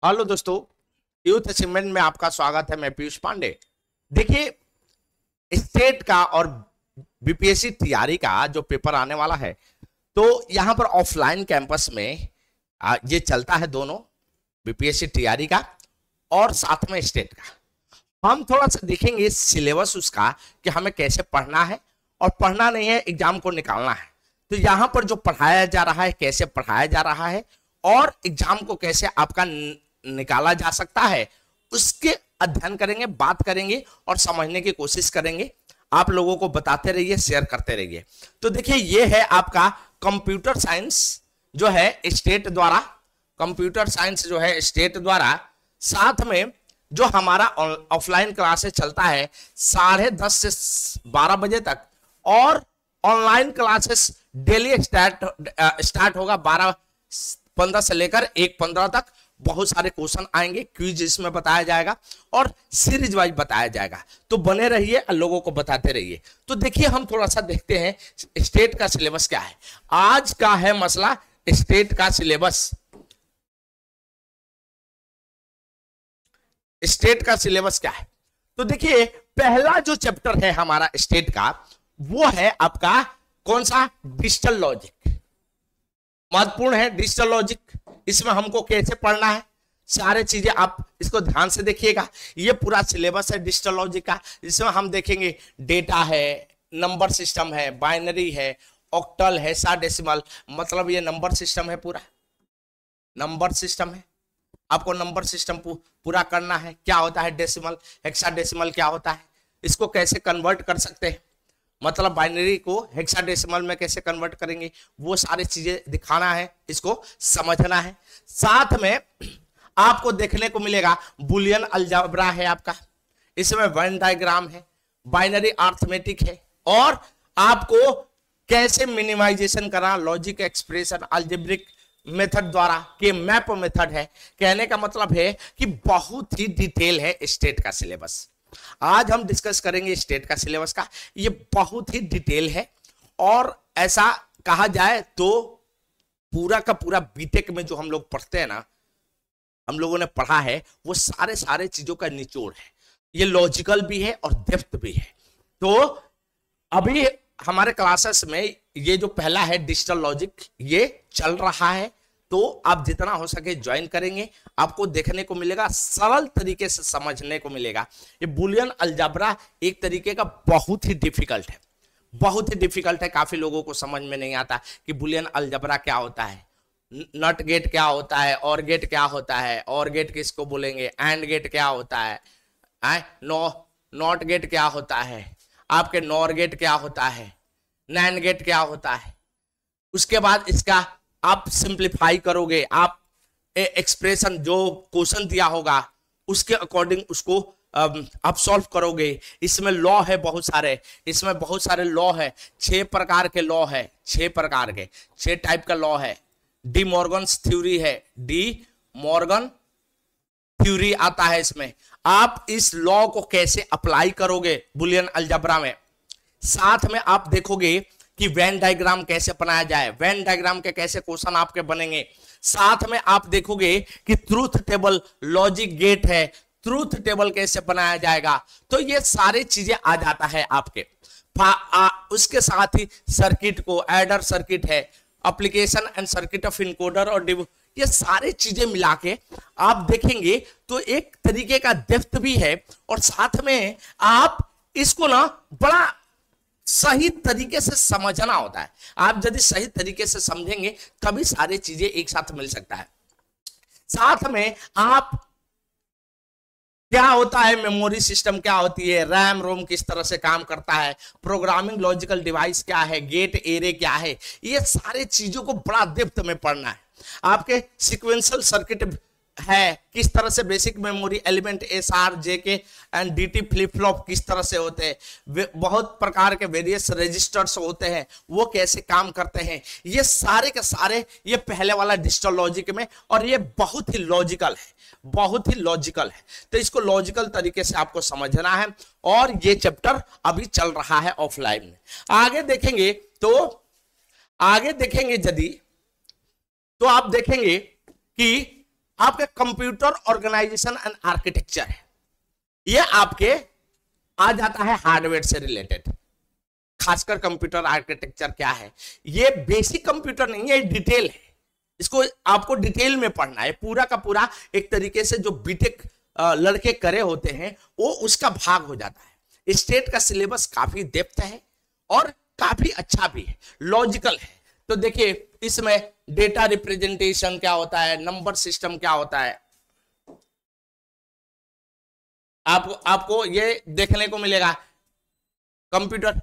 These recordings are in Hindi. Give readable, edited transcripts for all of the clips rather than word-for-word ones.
हेलो दोस्तों, यूथ अचीवमेंट में आपका स्वागत है। मैं पीयूष पांडे। देखिए, स्टेट का और बीपीएससी तैयारी का जो पेपर आने वाला है, तो यहाँ पर ऑफलाइन कैंपस में ये चलता है दोनों, बीपीएससी तैयारी का और साथ में स्टेट का। हम थोड़ा सा देखेंगे सिलेबस उसका कि हमें कैसे पढ़ना है और पढ़ना नहीं है, एग्जाम को निकालना है। तो यहाँ पर जो पढ़ाया जा रहा है, कैसे पढ़ाया जा रहा है और एग्जाम को कैसे आपका निकाला जा सकता है, उसके अध्ययन करेंगे, बात करेंगे और समझने की कोशिश करेंगे। आप लोगों को बताते रहिए, शेयर करते रहिए। तो देखिए, ये है आपका कंप्यूटर साइंस जो है स्टेट द्वारा, कंप्यूटर साइंस जो है स्टेट द्वारा। साथ में जो हमारा ऑफलाइन क्लासेस चलता है 10:30 से 12 बजे तक, और ऑनलाइन क्लासेस डेली स्टार्ट होगा 12:15 से लेकर 1:15 तक। बहुत सारे क्वेश्चन आएंगे, क्विज इसमें बताया जाएगा और सीरीज वाइज बताया जाएगा। तो बने रहिए और लोगों को बताते रहिए। तो देखिए, हम थोड़ा सा देखते हैं स्टेट का सिलेबस क्या है। आज का है मसला स्टेट का सिलेबस। स्टेट का सिलेबस क्या है? तो देखिए, पहला जो चैप्टर है हमारा स्टेट का, वो है आपका कौन सा? Digital logic. महत्वपूर्ण है डिजिटल लॉजिक। इसमें हमको कैसे पढ़ना है, सारे चीजें आप इसको ध्यान से देखिएगा। ये पूरा सिलेबस है डिजिटल लॉजिक का। इसमें हम देखेंगे डेटा है, नंबर सिस्टम है, बाइनरी है, ऑक्टल है, हेक्साडेसिमल, मतलब ये नंबर सिस्टम है, पूरा नंबर सिस्टम है। आपको नंबर सिस्टम पूरा करना है। क्या होता है डेसिमल, हेक्साडेसिमल क्या होता है, इसको कैसे कन्वर्ट कर सकते हैं, मतलब बाइनरी को हेक्साडेसिमल में कैसे कन्वर्ट करेंगे, वो सारी चीजें दिखाना है, इसको समझना है। साथ में आपको देखने को मिलेगा बुलियन अलजेब्रा है आपका, इसमें वेन डायग्राम है, बाइनरी अर्थमेटिक है, और आपको कैसे मिनिमाइजेशन करना, लॉजिक एक्सप्रेशन अलजेब्रिक मेथड द्वारा, के मैप मेथड है। कहने का मतलब है कि बहुत ही डिटेल है स्टेट का सिलेबस। आज हम डिस्कस करेंगे स्टेट का सिलेबस का। ये बहुत ही डिटेल है, और ऐसा कहा जाए तो पूरा का पूरा बीटेक में जो हम लोग पढ़ते हैं ना, हम लोगों ने पढ़ा है, वो सारे चीजों का निचोड़ है। ये लॉजिकल भी है और डेप्थ भी है। तो अभी हमारे क्लासेस में ये जो पहला है डिजिटल लॉजिक, ये चल रहा है। तो आप जितना हो सके ज्वाइन करेंगे, आपको देखने को मिलेगा, सरल तरीके से समझने को मिलेगा। ये बुलियन अलजेब्रा एक तरीके का बहुत ही डिफिकल्ट है, बहुत ही डिफिकल्ट है। काफी लोगों को समझ में नहीं आता कि बुलियन अलजेब्रा क्या होता है, नट गेट क्या होता है, और गेट क्या होता है, और गेट किसको बोलेंगे, एंड गेट क्या होता है, नॉट गेट क्या होता है, आपके नॉर गेट क्या होता है, नैंड गेट क्या होता है। उसके बाद इसका आप सिंप्लीफाई करोगे, आप एक्सप्रेशन जो क्वेश्चन दिया होगा उसके अकॉर्डिंग उसको आप सॉल्व करोगे। इसमें लॉ है बहुत सारे, इसमें बहुत सारे लॉ है, 6 प्रकार के लॉ है, 6 प्रकार के, 6 टाइप का लॉ है। डी मॉर्गन्स थ्योरी है, डी मॉर्गन थ्योरी आता है इसमें। आप इस लॉ को कैसे अप्लाई करोगे बुलियन अलजेब्रा में। साथ में आप देखोगे कि वेन डायग्राम कैसे बनाया जाए, वेन डायग्राम के कैसे क्वेश्चन आपके बनेंगे। साथ में आप देखोगे कि ट्रूथ टेबल, लॉजिक गेट है, ट्रूथ टेबल कैसे बनाया जाएगा। तो ये सारी चीजें आ जाता है आपके। उसके साथ ही सर्किट को, एडर सर्किट है, application and circuit of encoder और ये सारी चीजें मिला के आप देखेंगे तो एक तरीके का डेप्थ भी है, और साथ में आप इसको ना बड़ा सही तरीके से समझना होता है। आप यदि सही तरीके से समझेंगे तभी सारी चीजें एक साथ मिल सकता है। साथ में आप क्या होता है, मेमोरी सिस्टम क्या होती है, रैम रोम किस तरह से काम करता है, प्रोग्रामिंग लॉजिकल डिवाइस क्या है, गेट एरे क्या है, ये सारे चीजों को बड़ा डेप्थ में पढ़ना है। आपके सीक्वेंशियल सर्किट है, किस तरह से basic memory element SR JK and DT flip flop किस तरह से होते हैं, बहुत प्रकार के वेरियस रजिस्टर्स होते हैं, वो कैसे काम करते हैं। ये सारे के सारे ये पहले वाला डिजिटल लॉजिक में, और ये बहुत ही लॉजिकल है, बहुत ही लॉजिकल है। तो इसको लॉजिकल तरीके से आपको समझना है, और ये चैप्टर अभी चल रहा है ऑफलाइन में। आगे देखेंगे यदि तो आप देखेंगे कि आपके कंप्यूटर ऑर्गेनाइजेशन एंड आर्किटेक्चर है, ये आपके आ जाता है हार्डवेयर से रिलेटेड। खासकर कंप्यूटर आर्किटेक्चर क्या है, ये बेसिक कंप्यूटर नहीं है, डिटेल है, इसको आपको डिटेल में पढ़ना है। पूरा का पूरा एक तरीके से जो बीटेक लड़के करे होते हैं वो उसका भाग हो जाता है। स्टेट का सिलेबस काफी डेप्थ है और काफी अच्छा भी है, लॉजिकल है। तो देखिए इसमें डेटा रिप्रेजेंटेशन क्या होता है, नंबर सिस्टम क्या होता है, आपको ये देखने को मिलेगा। कंप्यूटर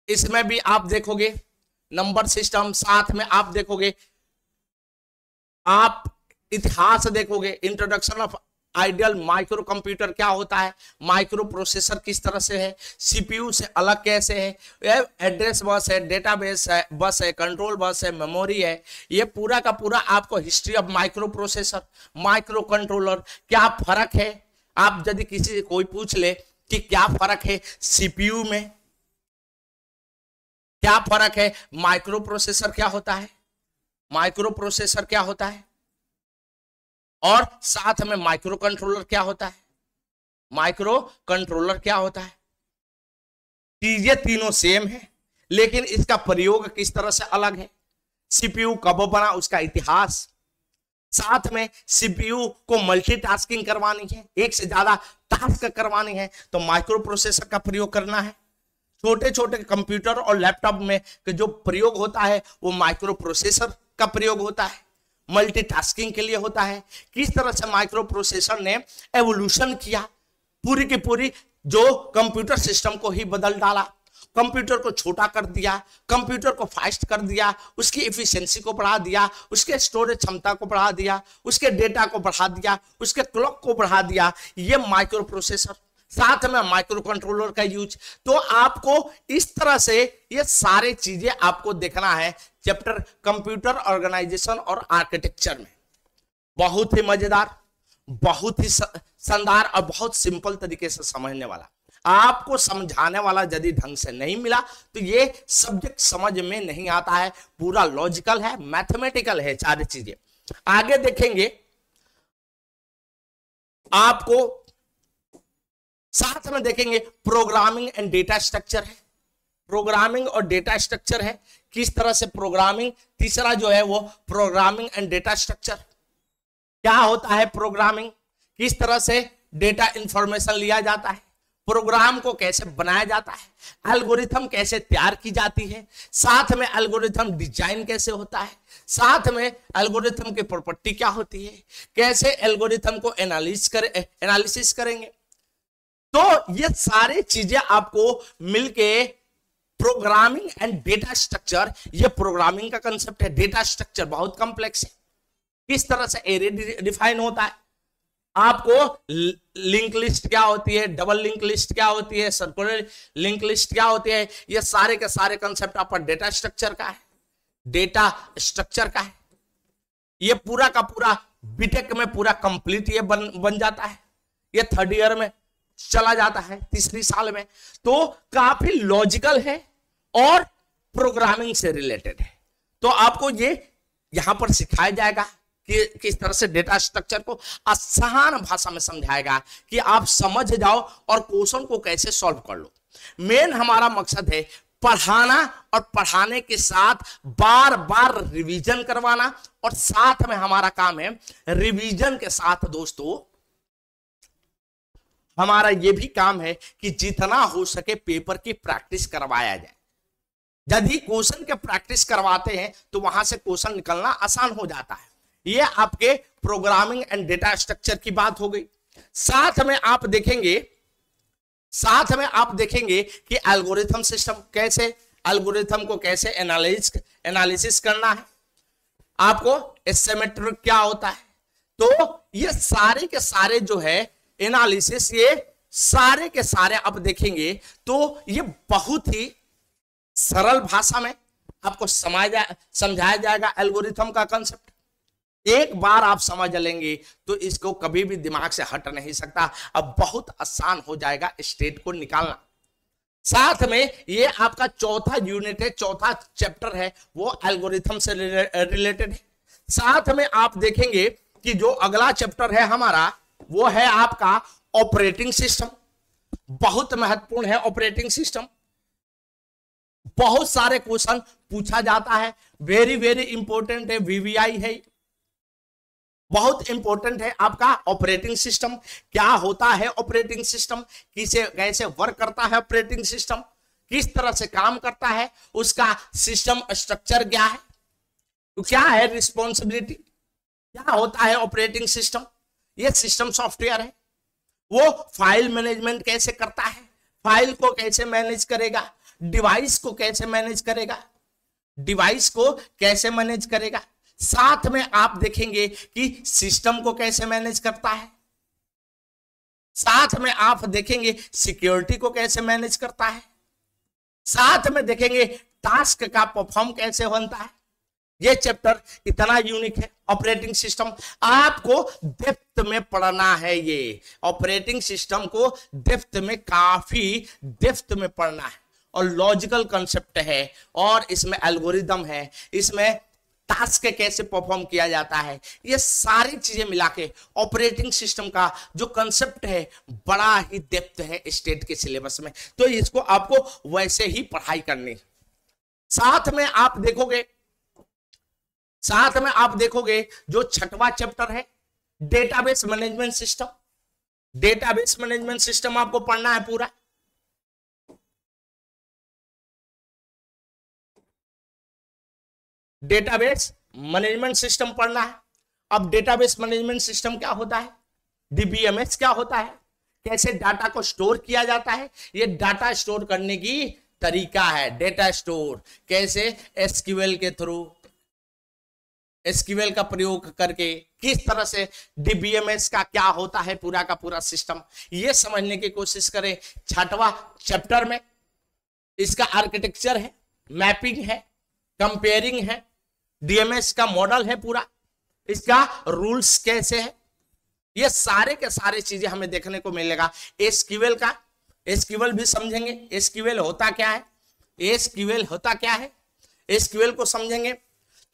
इसमें भी आप देखोगे नंबर सिस्टम, साथ में आप देखोगे, आप इतिहास देखोगे, introduction of ideal micro computer क्या होता है, माइक्रो प्रोसेसर किस तरह से है, सीपीयू से अलग कैसे है, एड्रेस बस है, डेटाबेस है, बस है, कंट्रोल बस है, मेमोरी है, ये पूरा का पूरा आपको history of micro processor, micro controller क्या फर्क है। आप यदि किसी से कोई पूछ ले कि क्या फर्क है सीपीयू में, क्या फर्क है, माइक्रो प्रोसेसर क्या होता है, माइक्रो प्रोसेसर क्या होता है, और साथ में माइक्रो कंट्रोलर क्या होता है, माइक्रो कंट्रोलर क्या होता है। चीजें तीनों सेम है लेकिन इसका प्रयोग किस तरह से अलग है। सीपीयू कब बना उसका इतिहास, साथ में सीपीयू को मल्टीटास्किंग करवानी है, एक से ज्यादा टास्क करवानी है तो माइक्रो प्रोसेसर का प्रयोग करना है। छोटे छोटे कंप्यूटर और लैपटॉप में जो प्रयोग होता है वो माइक्रो प्रोसेसर का प्रयोग होता है, मल्टीटास्किंग के लिए होता है। किस तरह से माइक्रो प्रोसेसर ने एवोल्यूशन किया, पूरी की पूरी जो कंप्यूटर सिस्टम को ही बदल डाला, कंप्यूटर को छोटा कर दिया, कंप्यूटर को फास्ट कर दिया, उसकी एफिशिएंसी को बढ़ा दिया, उसके स्टोरेज क्षमता को बढ़ा दिया, उसके डेटा को बढ़ा दिया, उसके क्लॉक को बढ़ा दिया, ये माइक्रो प्रोसेसर। साथ में माइक्रो कंट्रोलर का यूज। तो आपको इस तरह से ये सारे चीजें आपको देखना है चैप्टर कंप्यूटर ऑर्गेनाइजेशन और आर्किटेक्चर में। बहुत ही मजेदार, बहुत ही शानदार और बहुत सिंपल तरीके से समझने वाला, आपको समझाने वाला यदि ढंग से नहीं मिला तो ये सब्जेक्ट समझ में नहीं आता है। पूरा लॉजिकल है, मैथमेटिकल है सारी चीजें। आगे देखेंगे आपको, साथ में देखेंगे प्रोग्रामिंग एंड डेटा स्ट्रक्चर है, प्रोग्रामिंग और डेटा स्ट्रक्चर है, किस तरह से प्रोग्रामिंग। तीसरा जो है वो प्रोग्रामिंग एंड डेटा स्ट्रक्चर, क्या होता है प्रोग्रामिंग, किस तरह से डेटा इंफॉर्मेशन लिया जाता है, प्रोग्राम को कैसे बनाया जाता है, एल्गोरिथम कैसे तैयार की जाती है, साथ में एल्गोरिथम डिजाइन कैसे होता है, साथ में एल्गोरिथम की प्रॉपर्टी क्या होती है, कैसे एल्गोरिथम को एनालिसिस करेंगे। तो ये सारी चीजें आपको मिलके प्रोग्रामिंग एंड डेटा स्ट्रक्चर, ये प्रोग्रामिंग का कंसेप्ट है। डेटा स्ट्रक्चर बहुत कॉम्प्लेक्स है, किस तरह से एरे डिफाइन होता है, आपको लिंक लिस्ट क्या होती है, डबल लिंक लिस्ट क्या होती है, सर्कुलर लिंक लिस्ट क्या होती है, ये सारे के सारे कंसेप्ट आपका डेटा स्ट्रक्चर का है, डेटा स्ट्रक्चर का है। ये पूरा का पूरा बीटेक में पूरा कंप्लीट ये बन जाता है, ये थर्ड ईयर में चला जाता है, तीसरी साल में। तो काफी लॉजिकल है और प्रोग्रामिंग से रिलेटेड है। तो आपको ये यहां पर सिखाया जाएगा कि किस तरह से डेटा स्ट्रक्चर को आसान भाषा में समझाएगा कि आप समझ जाओ और क्वेश्चन को कैसे सॉल्व कर लो। मेन हमारा मकसद है पढ़ाना और पढ़ाने के साथ बार बार रिवीजन करवाना, और साथ में हमारा काम है रिवीजन के साथ दोस्तों हमारा यह भी काम है कि जितना हो सके पेपर की प्रैक्टिस करवाया जाए। यदि क्वेश्चन के प्रैक्टिस करवाते हैं तो वहां से क्वेश्चन निकलना आसान हो जाता है। यह आपके प्रोग्रामिंग एंड डेटा स्ट्रक्चर की बात हो गई। साथ में आप देखेंगे कि एल्गोरिथम सिस्टम कैसे, एल्गोरिथम को कैसे एनालिसिस करना है, आपको एसिमेट्रिक क्या होता है। तो ये सारे के सारे जो है एनालिसिस, ये सारे के सारे आप देखेंगे तो ये बहुत ही सरल भाषा में आपको समझाया जाएगा एल्गोरिथम का कंसेप्ट। एक बार आप समझ लेंगे तो इसको कभी भी दिमाग से हट नहीं सकता। अब बहुत आसान हो जाएगा स्टेट को निकालना। साथ में ये आपका चौथा यूनिट है, चौथा चैप्टर है, वो एल्गोरिथम से रिलेटेड है। साथ में आप देखेंगे कि जो अगला चैप्टर है हमारा वो है आपका ऑपरेटिंग सिस्टम। बहुत महत्वपूर्ण है ऑपरेटिंग सिस्टम, बहुत सारे क्वेश्चन पूछा जाता है, वेरी वेरी इंपॉर्टेंट है, वीवीआई है, बहुत इंपॉर्टेंट है आपका ऑपरेटिंग सिस्टम। क्या होता है ऑपरेटिंग सिस्टम, किसे कैसे वर्क करता है ऑपरेटिंग सिस्टम, किस तरह से काम करता है, उसका सिस्टम स्ट्रक्चर क्या है, तो क्या है रिस्पॉन्सिबिलिटी, क्या होता है ऑपरेटिंग सिस्टम, ये सिस्टम सॉफ्टवेयर है। वो फाइल मैनेजमेंट कैसे करता है, फाइल को कैसे मैनेज करेगा, डिवाइस को कैसे मैनेज करेगा, डिवाइस को कैसे मैनेज करेगा। साथ में आप देखेंगे कि सिस्टम को कैसे मैनेज करता है, साथ में आप देखेंगे सिक्योरिटी को कैसे मैनेज करता है, साथ में देखेंगे टास्क का परफॉर्म कैसे बनता है। ये चैप्टर इतना यूनिक है ऑपरेटिंग सिस्टम, आपको डेप्थ में पढ़ना है। ये ऑपरेटिंग सिस्टम को डेप्थ में, काफी डेप्थ में पढ़ना है, और लॉजिकल कंसेप्ट है, और इसमें एल्गोरिदम है, इसमें टास्क कैसे परफॉर्म किया जाता है, ये सारी चीजें मिला के ऑपरेटिंग सिस्टम का जो कंसेप्ट है बड़ा ही डेप्थ है स्टेट के सिलेबस में, तो इसको आपको वैसे ही पढ़ाई करनी। साथ में आप देखोगे जो छठवां चैप्टर है database management system. Database management system आपको पढ़ना है पूरा। डेटाबेस मैनेजमेंट सिस्टम पढ़ना है। अब डेटाबेस मैनेजमेंट सिस्टम क्या होता है, डीबीएमएस क्या होता है, कैसे डाटा को स्टोर किया जाता है, ये डाटा स्टोर करने की तरीका है। डेटा स्टोर कैसे, एसक्यूएल के थ्रू, एसक्यूएल का प्रयोग करके किस तरह से डीबीएमएस का क्या होता है, पूरा का पूरा सिस्टम, ये समझने की कोशिश करें। छठवां चैप्टर में इसका आर्किटेक्चर है, मैपिंग है, कंपेयरिंग है, डीएमएस का मॉडल है पूरा, इसका रूल्स कैसे है, ये सारे के सारे चीजें हमें देखने को मिलेगा। एसक्यूएल का, एसक्यूएल भी समझेंगे, एसक्यूएल होता क्या है, एसक्यूएल होता क्या है, एसक्यूएल को समझेंगे।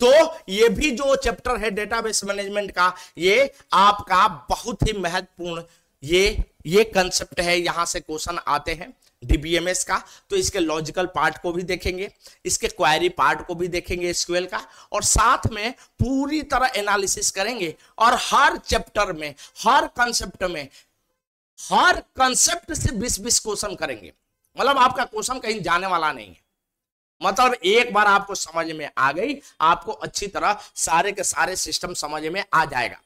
तो ये भी जो चैप्टर है डेटाबेस मैनेजमेंट का, ये आपका बहुत ही महत्वपूर्ण ये कंसेप्ट है, यहां से क्वेश्चन आते हैं डीबीएमएस का। तो इसके लॉजिकल पार्ट को भी देखेंगे, इसके क्वेरी पार्ट को भी देखेंगे एसक्यूएल का, और साथ में पूरी तरह एनालिसिस करेंगे, और हर चैप्टर में, हर कंसेप्ट में, हर कंसेप्ट से 20-20 क्वेश्चन करेंगे। मतलब आपका क्वेश्चन कहीं जाने वाला नहीं है, मतलब एक बार आपको समझ में आ गई, आपको अच्छी तरह सारे के सारे सिस्टम समझ में आ जाएगा।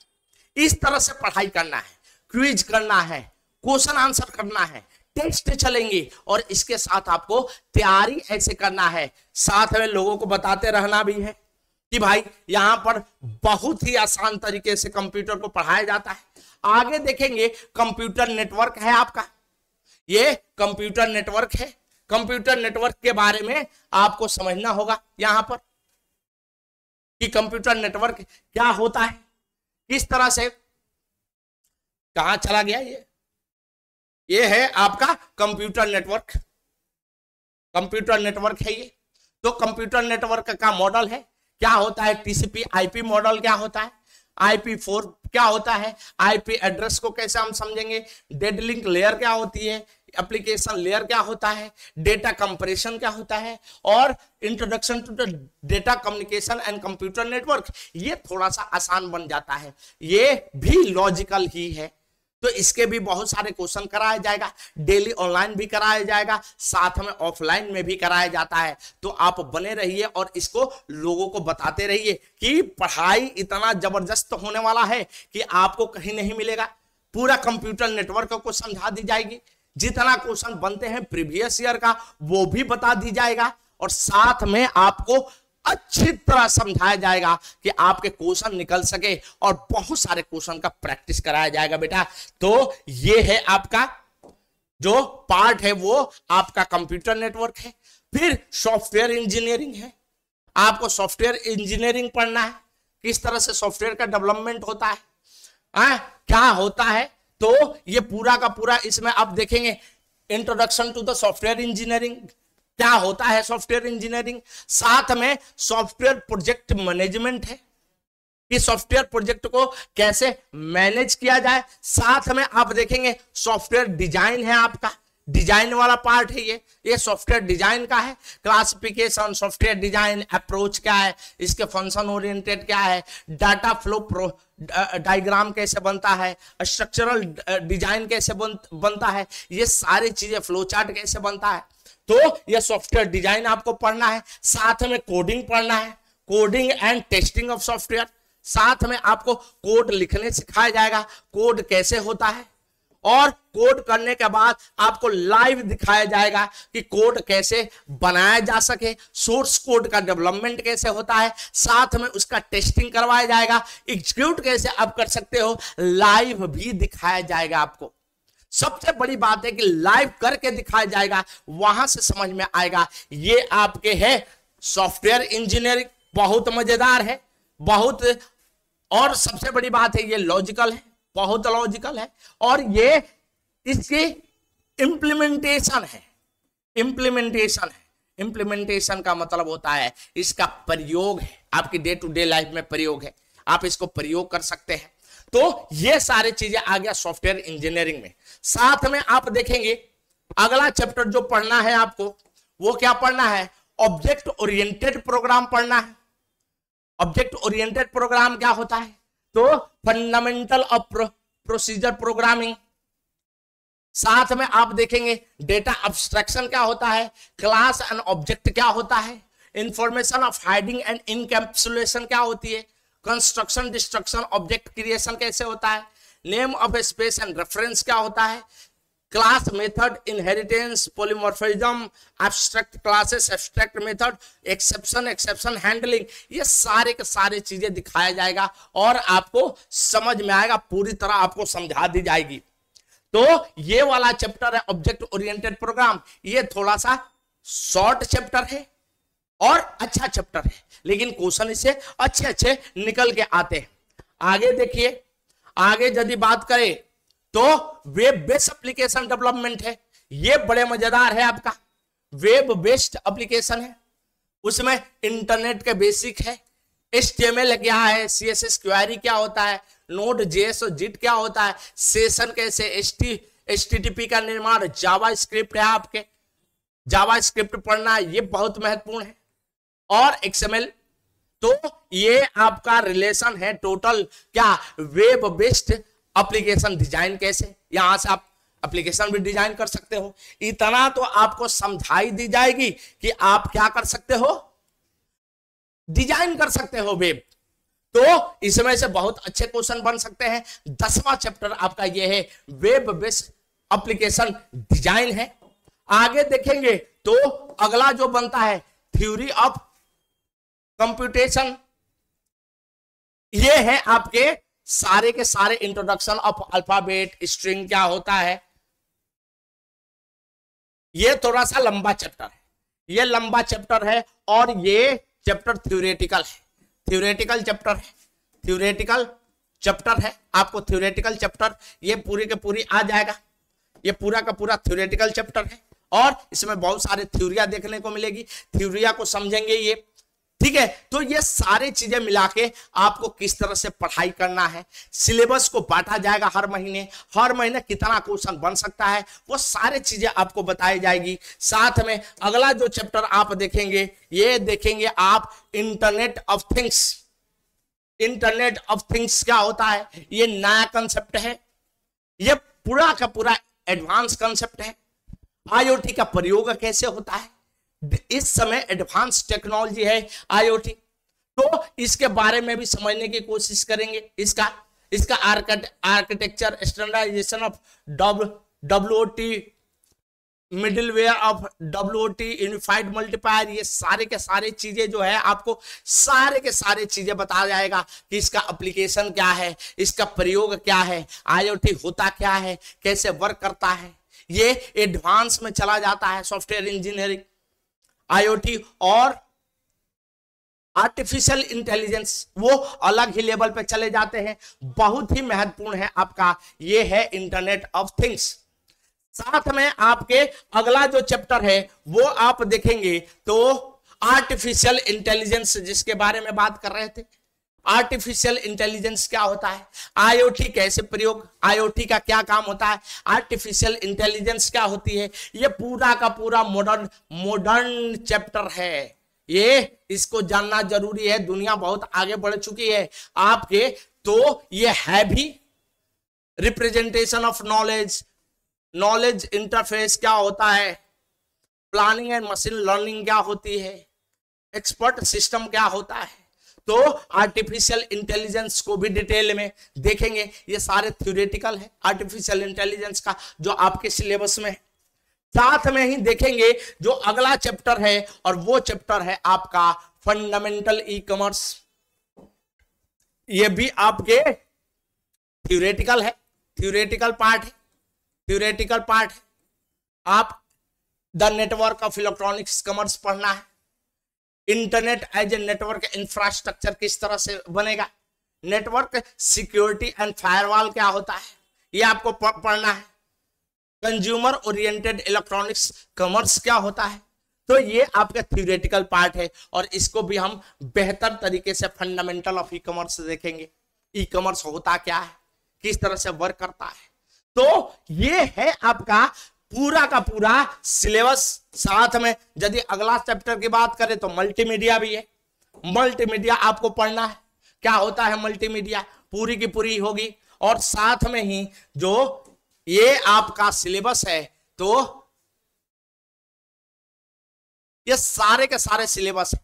इस तरह से पढ़ाई करना है, क्विज करना है, क्वेश्चन आंसर करना है, टेस्ट चलेंगे, और इसके साथ आपको तैयारी ऐसे करना है, साथ में लोगों को बताते रहना भी है कि भाई यहां पर बहुत ही आसान तरीके से कंप्यूटर को पढ़ाया जाता है। आगे देखेंगे कंप्यूटर नेटवर्क है आपका, ये कंप्यूटर नेटवर्क है। कंप्यूटर नेटवर्क के बारे में आपको समझना होगा यहां पर कि कंप्यूटर नेटवर्क क्या होता है, किस तरह से, कहां चला गया ये है आपका कंप्यूटर नेटवर्क। कंप्यूटर नेटवर्क है ये। तो कंप्यूटर नेटवर्क का मॉडल है, क्या होता है, टीसीपी आईपी मॉडल क्या होता है, IP4 क्या होता है, आईपी एड्रेस को कैसे हम समझेंगे, डेड लिंक लेयर क्या होती है, एप्लीकेशन लेयर क्या होता है, डेटा कंप्रेशन क्या होता है, और introduction to the data communication and computer network. ये थोड़ा सा आसान बन जाता है, ये भी लॉजिकल ही है। तो इसके भी बहुत सारे क्वेश्चन कराया जाएगा, डेली ऑनलाइन भी कराया जाएगा, साथ में ऑफलाइन में भी कराया जाता है। तो आप बने रहिए और इसको लोगों को बताते रहिए कि पढ़ाई इतना जबरदस्त होने वाला है कि आपको कहीं नहीं मिलेगा। पूरा कंप्यूटर नेटवर्क को समझा दी जाएगी, जितना क्वेश्चन बनते हैं प्रीवियस ईयर का वो भी बता दी जाएगा, और साथ में आपको अच्छी तरह समझाया जाएगा कि आपके क्वेश्चन निकल सके, और बहुत सारे क्वेश्चन का प्रैक्टिस कराया जाएगा बेटा। तो ये है आपका जो पार्ट है वो आपका कंप्यूटर नेटवर्क है। फिर सॉफ्टवेयर इंजीनियरिंग है, आपको सॉफ्टवेयर इंजीनियरिंग पढ़ना है, किस तरह से सॉफ्टवेयर का डेवलपमेंट होता है, क्या होता है। तो ये पूरा का पूरा इसमें आप देखेंगे introduction to the software engineering, क्या होता है सॉफ्टवेयर इंजीनियरिंग, साथ में सॉफ्टवेयर प्रोजेक्ट मैनेजमेंट है, कि सॉफ्टवेयर प्रोजेक्ट को कैसे मैनेज किया जाए। साथ में आप देखेंगे सॉफ्टवेयर डिजाइन है, आपका डिजाइन वाला पार्ट है, ये सॉफ्टवेयर डिजाइन का है। क्लासिफिकेशन, सॉफ्टवेयर डिजाइन अप्रोच क्या है, इसके फंक्शन ओरिएंटेड क्या है, डाटा फ्लो डायग्राम कैसे बनता है, स्ट्रक्चरल डिजाइन कैसे बनता है, ये सारी चीजें, फ्लो चार्ट कैसे बनता है। तो ये सॉफ्टवेयर डिजाइन आपको पढ़ना है। साथ में कोडिंग पढ़ना है, coding and testing of software. साथ में आपको कोड लिखने सिखाया जाएगा, कोड कैसे होता है, और कोड करने के बाद आपको लाइव दिखाया जाएगा कि कोड कैसे बनाया जा सके, सोर्स कोड का डेवलपमेंट कैसे होता है, साथ में उसका टेस्टिंग करवाया जाएगा, एग्जीक्यूट कैसे आप कर सकते हो, लाइव भी दिखाया जाएगा आपको। सबसे बड़ी बात है कि लाइव करके दिखाया जाएगा, वहां से समझ में आएगा ये आपके है सॉफ्टवेयर इंजीनियरिंग। बहुत मजेदार है, बहुत, और सबसे बड़ी बात है ये लॉजिकल है, बहुत लॉजिकल है, और ये इसकी इंप्लीमेंटेशन है। इंप्लीमेंटेशन का मतलब होता है इसका प्रयोग है, आपकी डे टू डे लाइफ में प्रयोग है, आप इसको प्रयोग कर सकते हैं। तो ये सारी चीजें आ गया सॉफ्टवेयर इंजीनियरिंग में। साथ में आप देखेंगे अगला चैप्टर जो पढ़ना है आपको, वो क्या पढ़ना है, ऑब्जेक्ट ओरिएंटेड प्रोग्राम पढ़ना है। ऑब्जेक्ट ओरिएंटेड प्रोग्राम क्या होता है, तो फंडामेंटल ऑफ प्रोसीजर प्रोग्रामिंग। साथ में आप देखेंगे डेटा एब्स्ट्रैक्शन क्या होता है, क्लास एंड ऑब्जेक्ट क्या होता है, information of hiding and encapsulation क्या होती है, कंस्ट्रक्शन डिस्ट्रक्शन ऑब्जेक्ट क्रिएशन कैसे होता है, name of space and reference क्या होता है, class method, inheritance, polymorphism, abstract classes, abstract method, exception handling, ये सारे के सारे चीजें दिखाया जाएगा और आपको समझ में आएगा, पूरी तरह आपको समझा दी जाएगी। तो ये वाला चैप्टर है ऑब्जेक्ट ओरिएंटेड प्रोग्राम, ये थोड़ा सा शॉर्ट चैप्टर है और अच्छा चैप्टर है, लेकिन क्वेश्चन इससे अच्छे अच्छे निकल के आते हैं। आगे देखिए, आगे यदि बात करें तो वेब बेस्ड एप्लीकेशन डेवलपमेंट है, ये बड़े मजेदार है। आपका वेब बेस्ड एप्लीकेशन है, उसमें इंटरनेट के बेसिक है, HTML क्या है, CSS क्वेरी क्या होता है, नोड JS और JIT क्या होता है, सेशन कैसे, HTTP का निर्माण, जावा स्क्रिप्ट है, आपके जावा स्क्रिप्ट पढ़ना ये बहुत महत्वपूर्ण है, और XML। तो ये आपका रिलेशन है टोटल क्या, वेब बेस्ड एप्लीकेशन डिजाइन कैसे, यहां से आप एप्लीकेशन भी डिजाइन कर सकते हो। इतना तो आपको समझाई दी जाएगी कि आप क्या कर सकते हो, डिजाइन कर सकते हो वेब। तो इसमें से बहुत अच्छे क्वेश्चन बन सकते हैं। 10वां चैप्टर आपका ये है वेब बेस्ड एप्लीकेशन डिजाइन है। आगे देखेंगे तो अगला जो बनता है थ्योरी ऑफ कंप्यूटेशन, ये है आपके सारे के सारे इंट्रोडक्शन ऑफ अल्फाबेट, स्ट्रिंग क्या होता है। ये थोड़ा सा लंबा चैप्टर है, ये लंबा चैप्टर है और ये चैप्टर थ्योरेटिकल है, थ्योरेटिकल चैप्टर है, थ्योरेटिकल चैप्टर है। आपको थ्योरेटिकल चैप्टर ये पूरी के पूरी आ जाएगा, ये पूरा का पूरा थ्योरेटिकल चैप्टर है और इसमें बहुत सारे थ्योरिया देखने को मिलेगी, थ्योरिया को समझेंगे ये, ठीक है। तो ये सारी चीजें मिला के आपको किस तरह से पढ़ाई करना है, सिलेबस को बांटा जाएगा हर महीने कितना क्वेश्चन बन सकता है, वो सारी चीजें आपको बताई जाएगी। साथ में अगला जो चैप्टर आप देखेंगे, ये देखेंगे आप internet of things. Internet of things क्या होता है, ये नया कंसेप्ट है, ये पूरा का पूरा एडवांस कंसेप्ट है। IoT का प्रयोग कैसे होता है, इस समय एडवांस टेक्नोलॉजी है IoT, तो इसके बारे में भी समझने की कोशिश करेंगे। इसका architecture, standardization of WOT, middleware of WOT, unified multiplier, ये सारे के सारे चीजें जो है आपको सारे के सारे चीजें बताया जाएगा कि इसका एप्लीकेशन क्या है, इसका प्रयोग क्या है, IoT होता क्या है, कैसे वर्क करता है। ये एडवांस में चला जाता है सॉफ्टवेयर इंजीनियरिंग, IoT और आर्टिफिशियल इंटेलिजेंस, वो अलग ही लेवल पे चले जाते हैं, बहुत ही महत्वपूर्ण है आपका, ये है इंटरनेट ऑफ थिंग्स। साथ में आपके अगला जो चैप्टर है वो आप देखेंगे तो आर्टिफिशियल इंटेलिजेंस, जिसके बारे में बात कर रहे थे, आर्टिफिशियल इंटेलिजेंस क्या होता है, आईओटी कैसे प्रयोग, आईओटी का क्या काम होता है, आर्टिफिशियल इंटेलिजेंस क्या होती है, ये पूरा का पूरा मॉडर्न चैप्टर है। ये इसको जानना जरूरी है, दुनिया बहुत आगे बढ़ चुकी है आपके। तो ये है भी representation of knowledge, knowledge interface क्या होता है, प्लानिंग एंड मशीन लर्निंग क्या होती है, एक्सपर्ट सिस्टम क्या होता है। तो आर्टिफिशियल इंटेलिजेंस को भी डिटेल में देखेंगे, ये सारे थ्योरेटिकल है आर्टिफिशियल इंटेलिजेंस का जो आपके सिलेबस में है। साथ में ही देखेंगे जो अगला चैप्टर है, और वो चैप्टर है आपका फंडामेंटल ई कॉमर्स। ये भी आपके थ्योरेटिकल है, थ्योरेटिकल पार्ट है, थ्योरेटिकल पार्ट है। आप the network of electronics commerce पढ़ना है, internet as a network infrastructure किस तरह से बनेगा, नेटवर्क सिक्योरिटी एंड फायरवॉल क्या होता है, ये आपको पढ़ना है, कंज्यूमर ओरिएंटेड इलेक्ट्रॉनिक्स कॉमर्स क्या होता है। तो ये आपका थ्योरेटिकल पार्ट है, और इसको भी हम बेहतर तरीके से फंडामेंटल ऑफ ई कॉमर्स देखेंगे, ई कॉमर्स होता क्या है, किस तरह से वर्क करता है। तो ये है आपका पूरा का पूरा सिलेबस। साथ में यदि अगला चैप्टर की बात करें तो मल्टीमीडिया भी है, मल्टीमीडिया आपको पढ़ना है, क्या होता है मल्टीमीडिया, पूरी की पूरी होगी। और साथ में ही जो ये आपका सिलेबस है, तो ये सारे के सारे सिलेबस है।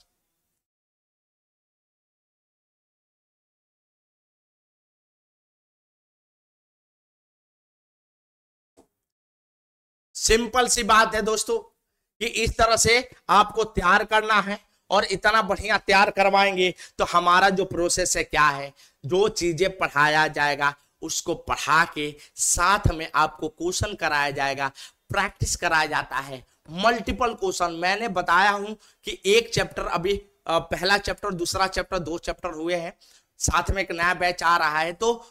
सिंपल सी बात है दोस्तों कि इस तरह से आपको तैयार करना है, और इतना बढ़िया तैयार करवाएंगे तो हमारा जो प्रोसेस है क्या है, जो चीजें पढ़ाया जाएगा उसको पढ़ा के साथ में आपको क्वेश्चन कराया जाएगा, प्रैक्टिस कराया जाता है, मल्टीपल क्वेश्चन। मैंने बताया हूं कि एक चैप्टर अभी पहला चैप्टर, दूसरा चैप्टर, 2 चैप्टर हुए हैं, साथ में एक नया बैच आ रहा है। तो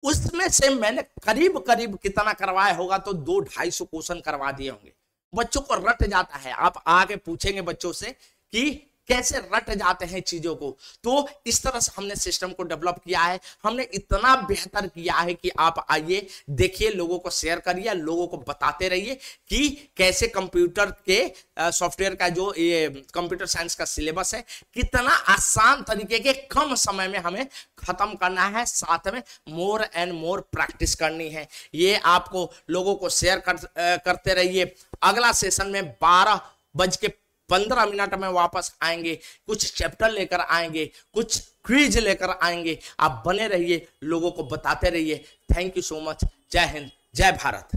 उसमें से मैंने करीब करीब कितना करवाया होगा, तो 200-250 क्वेश्चन करवा दिए होंगे। बच्चों को रट जाता है, आप आके पूछेंगे बच्चों से कि कैसे रट जाते हैं चीजों को। तो इस तरह से हमने सिस्टम को डेवलप किया है, हमने इतना बेहतर किया है कि आप आइए देखिए, लोगों को शेयर करिए, लोगों को बताते रहिए कि कैसे कंप्यूटर के सॉफ्टवेयर का जो ये कंप्यूटर साइंस का सिलेबस है, कितना आसान तरीके के कम समय में हमें खत्म करना है, साथ में मोर एंड मोर प्रैक्टिस करनी है। ये आपको लोगों को शेयर करते रहिए। अगला सेशन में 12:15 में वापस आएंगे, कुछ चैप्टर लेकर आएंगे, कुछ क्विज लेकर आएंगे। आप बने रहिए, लोगों को बताते रहिए। Thank you so much. जय हिंद, जय भारत।